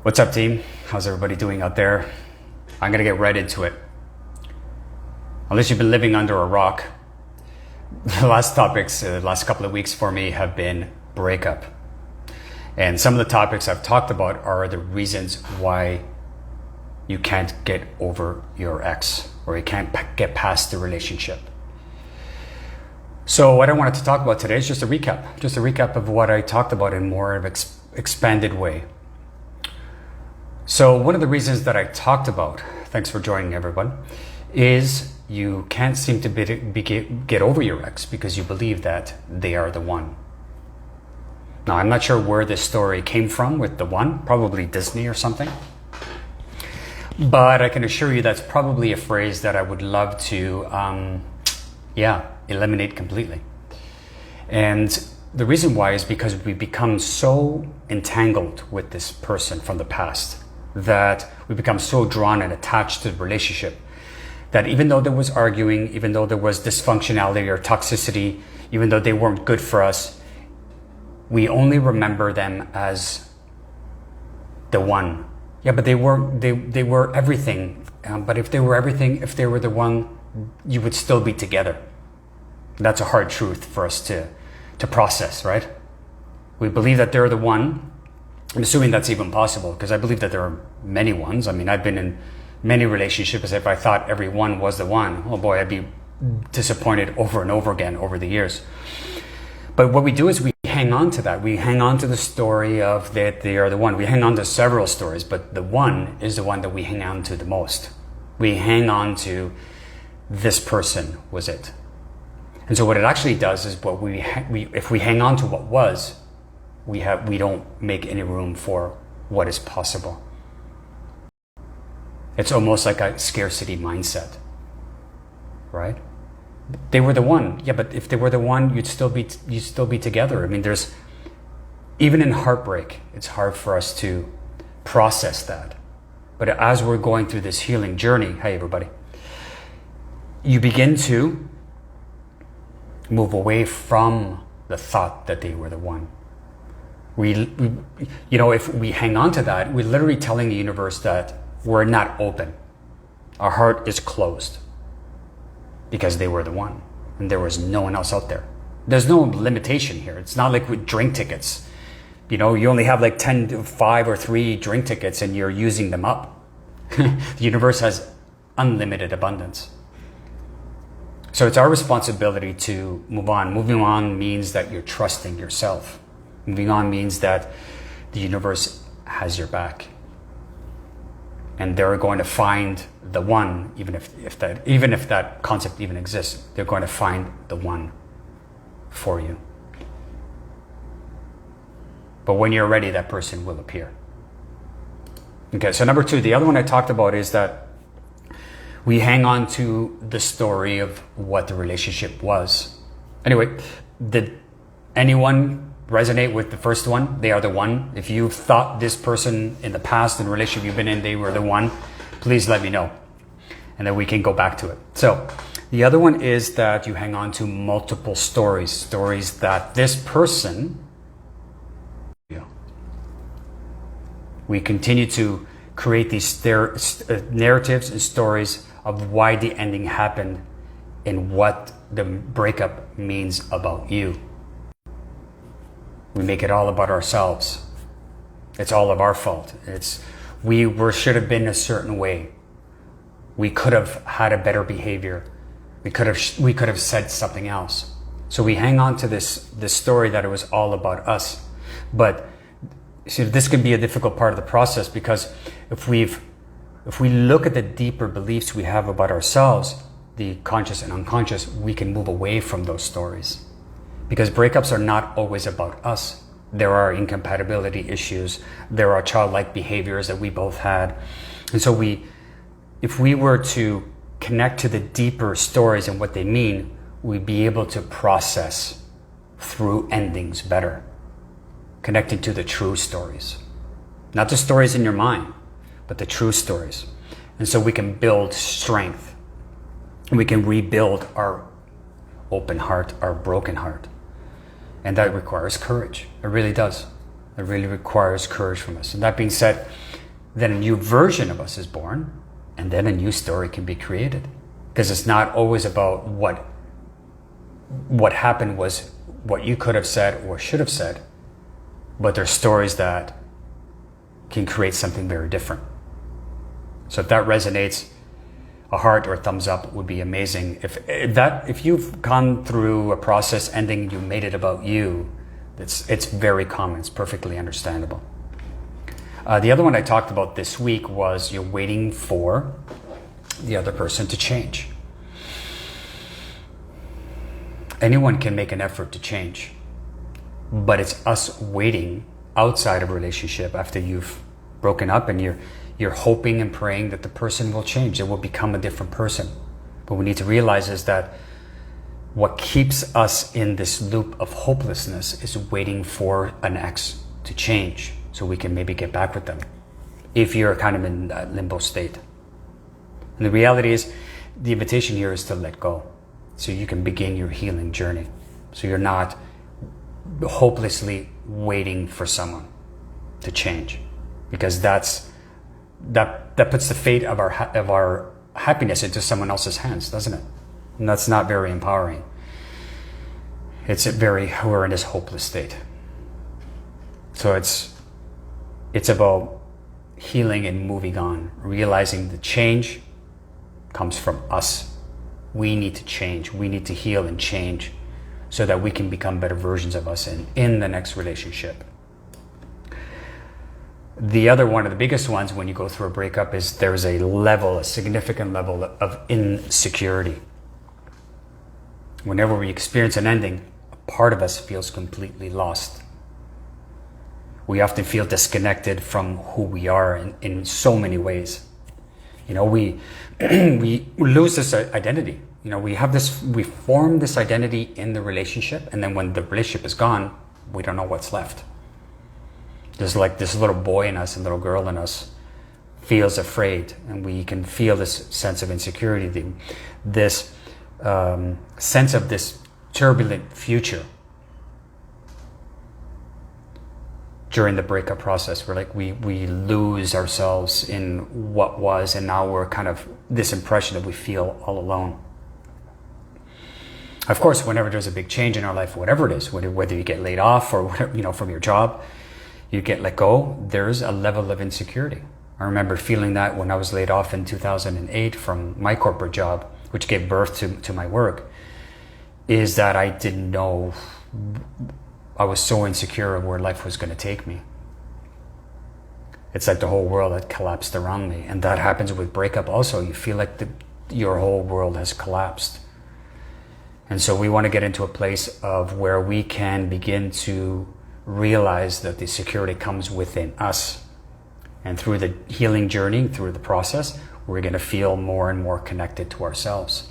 What's up, team? How's everybody doing out there? I'm gonna get right into it. Unless you've been living under a rock, the last topics, the last couple of weeks for me have been breakup. And some of the topics I've talked about are the reasons why you can't get over your ex or you can't get past the relationship. So what I wanted to talk about today is just a recap of what I talked about in more of an expanded way. So one of the reasons that I talked about, thanks for joining everyone, is you can't seem to get over your ex because you believe that they are the one. Now, I'm not sure where this story came from with the one, probably Disney or something. But I can assure you that's probably a phrase that I would love to, eliminate completely. And the reason why is because we become so entangled with this person from the past that we become so drawn and attached to the relationship that even though there was arguing, even though there was dysfunctionality or toxicity, even though they weren't good for us, we only remember them as the one. Yeah, but they were everything. But if they were everything, if they were the one, you would still be together. That's a hard truth for us to process, right? We believe that they're the one. I'm assuming that's even possible because I believe that there are many ones. I mean, I've been in many relationships. If I thought every one was the one, oh boy, I'd be disappointed over and over again over the years. But what we do is we hang on to that. We hang on to the story of that they are the one. We hang on to several stories, but the one is the one that we hang on to the most. We hang on to this person was it. And so what it actually does is if we hang on to what was, we don't make any room for what is possible. It's almost like a scarcity mindset, right? They were the one. Yeah, but if they were the one, you'd still be together. I mean, even in heartbreak, it's hard for us to process that. But as we're going through this healing journey, hey everybody, you begin to move away from the thought that they were the one. If we hang on to that, we're literally telling the universe that we're not open. Our heart is closed because they were the one and there was no one else out there. There's no limitation here. It's not like with drink tickets. You only have like 5 or 3 drink tickets and you're using them up. The universe has unlimited abundance. So it's our responsibility to move on. Moving on means that you're trusting yourself. Moving on means that the universe has your back. And they're going to find the one, even if that concept even exists, they're going to find the one for you. But when you're ready, that person will appear. Okay, so number 2, the other one I talked about is that we hang on to the story of what the relationship was. Anyway, did anyone resonate with the first one? They are the one. If you thought this person in the past, in the relationship you've been in, they were the one, please let me know. And then we can go back to it. So the other one is that you hang on to multiple stories that this person, we continue to create these narratives and stories of why the ending happened and what the breakup means about you. We make it all about ourselves. It's all of our fault. We should have been a certain way. We could have had a better behavior. We could have said something else. So we hang on to this story that it was all about us. But see, this can be a difficult part of the process because if we look at the deeper beliefs we have about ourselves, the conscious and unconscious, we can move away from those stories. Because breakups are not always about us. There are incompatibility issues. There are childlike behaviors that we both had. And so if we were to connect to the deeper stories and what they mean, we'd be able to process through endings better. Connecting to the true stories. Not the stories in your mind, but the true stories. And so we can build strength. And we can rebuild our open heart, our broken heart. And that requires courage. It really does. It really requires courage from us. And that being said, then a new version of us is born, and then a new story can be created. Because it's not always about what happened was what you could have said or should have said, but there's stories that can create something very different. So if that resonates, a heart or a thumbs up would be amazing. If you've gone through a process ending, you made it about you, it's very common. It's perfectly understandable. The other one I talked about this week was you're waiting for the other person to change. Anyone can make an effort to change, but it's us waiting outside of a relationship after you've broken up, and you're hoping and praying that the person will change, it will become a different person. But we need to realize is that what keeps us in this loop of hopelessness is waiting for an ex to change so we can maybe get back with them, if you're kind of in that limbo state. And the reality is, the invitation here is to let go, so you can begin your healing journey. So you're not hopelessly waiting for someone to change, because that puts the fate of our happiness into someone else's hands, doesn't it? And that's not very empowering. We're in this hopeless state. So it's about healing and moving on, realizing the change comes from us. We need to change. We need to heal and change so that we can become better versions of us in the next relationship. The other one of the biggest ones when you go through a breakup is there's a significant level of insecurity. Whenever we experience an ending, a part of us feels completely lost. We often feel disconnected from who we are in so many ways. We lose this identity. We form this identity in the relationship, and then when the relationship is gone, we don't know what's left. There's like this little boy in us and little girl in us feels afraid, and we can feel this sense of insecurity, this sense of this turbulent future during the breakup process. We're like, we lose ourselves in what was, and now we're kind of this impression that we feel all alone. Of course, whenever there's a big change in our life, whatever it is, whether you get laid off or whatever, from your job, you get let go, there's a level of insecurity. I remember feeling that when I was laid off in 2008 from my corporate job, which gave birth to my work, is that I didn't know, I was so insecure of where life was going to take me. It's like the whole world had collapsed around me. And that happens with breakup also. You feel like your whole world has collapsed. And so we want to get into a place of where we can begin to realize that the security comes within us. And through the healing journey, through the process, we're going to feel more and more connected to ourselves.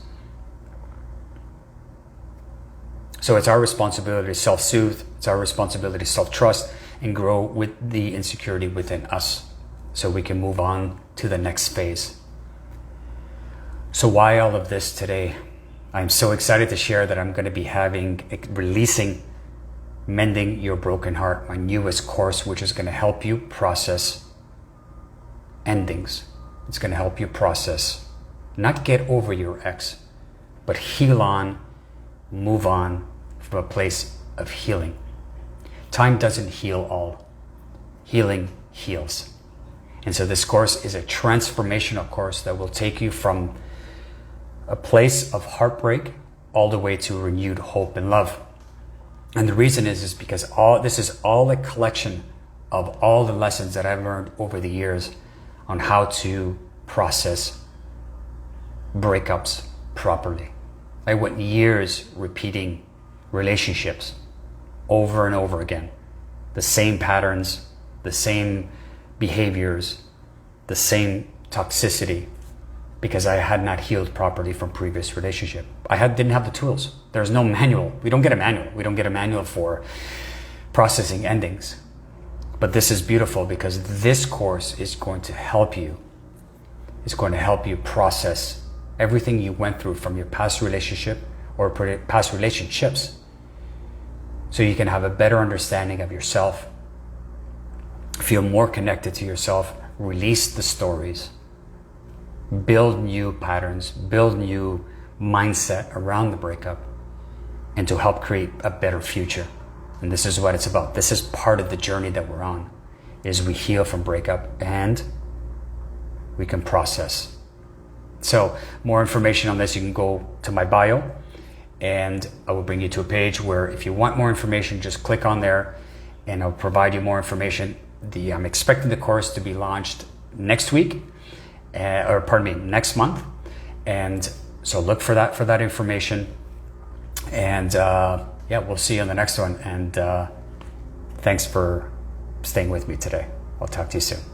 So it's our responsibility to self-soothe, it's our responsibility to self-trust and grow with the insecurity within us so we can move on to the next phase. So why all of this today? I'm so excited to share that I'm going to be releasing Mending Your Broken Heart, my newest course, which is going to help you process endings. It's going to help you process, not get over your ex, but heal on, move on from a place of healing. Time doesn't heal all. Healing heals. And so this course is a transformational course that will take you from a place of heartbreak all the way to renewed hope and love. And the reason is because this is all a collection of all the lessons that I've learned over the years on how to process breakups properly. I went years repeating relationships over and over again. The same patterns, the same behaviors, the same toxicity, because I had not healed properly from previous relationship. didn't have the tools. There's no manual. We don't get a manual. We don't get a manual for processing endings. But this is beautiful because this course is going to help you. It's going to help you process everything you went through from your past relationship or past relationships, so you can have a better understanding of yourself, feel more connected to yourself, release the stories, build new patterns, build new mindset around the breakup, and to help create a better future. And this is what it's about. This is part of the journey that we're on, is we heal from breakup and we can process. So more information on this, you can go to my bio and I will bring you to a page where if you want more information, just click on there and I'll provide you more information. I'm expecting the course to be launched next week, next month. And so look for that information. And we'll see you on the next one. And thanks for staying with me today. I'll talk to you soon.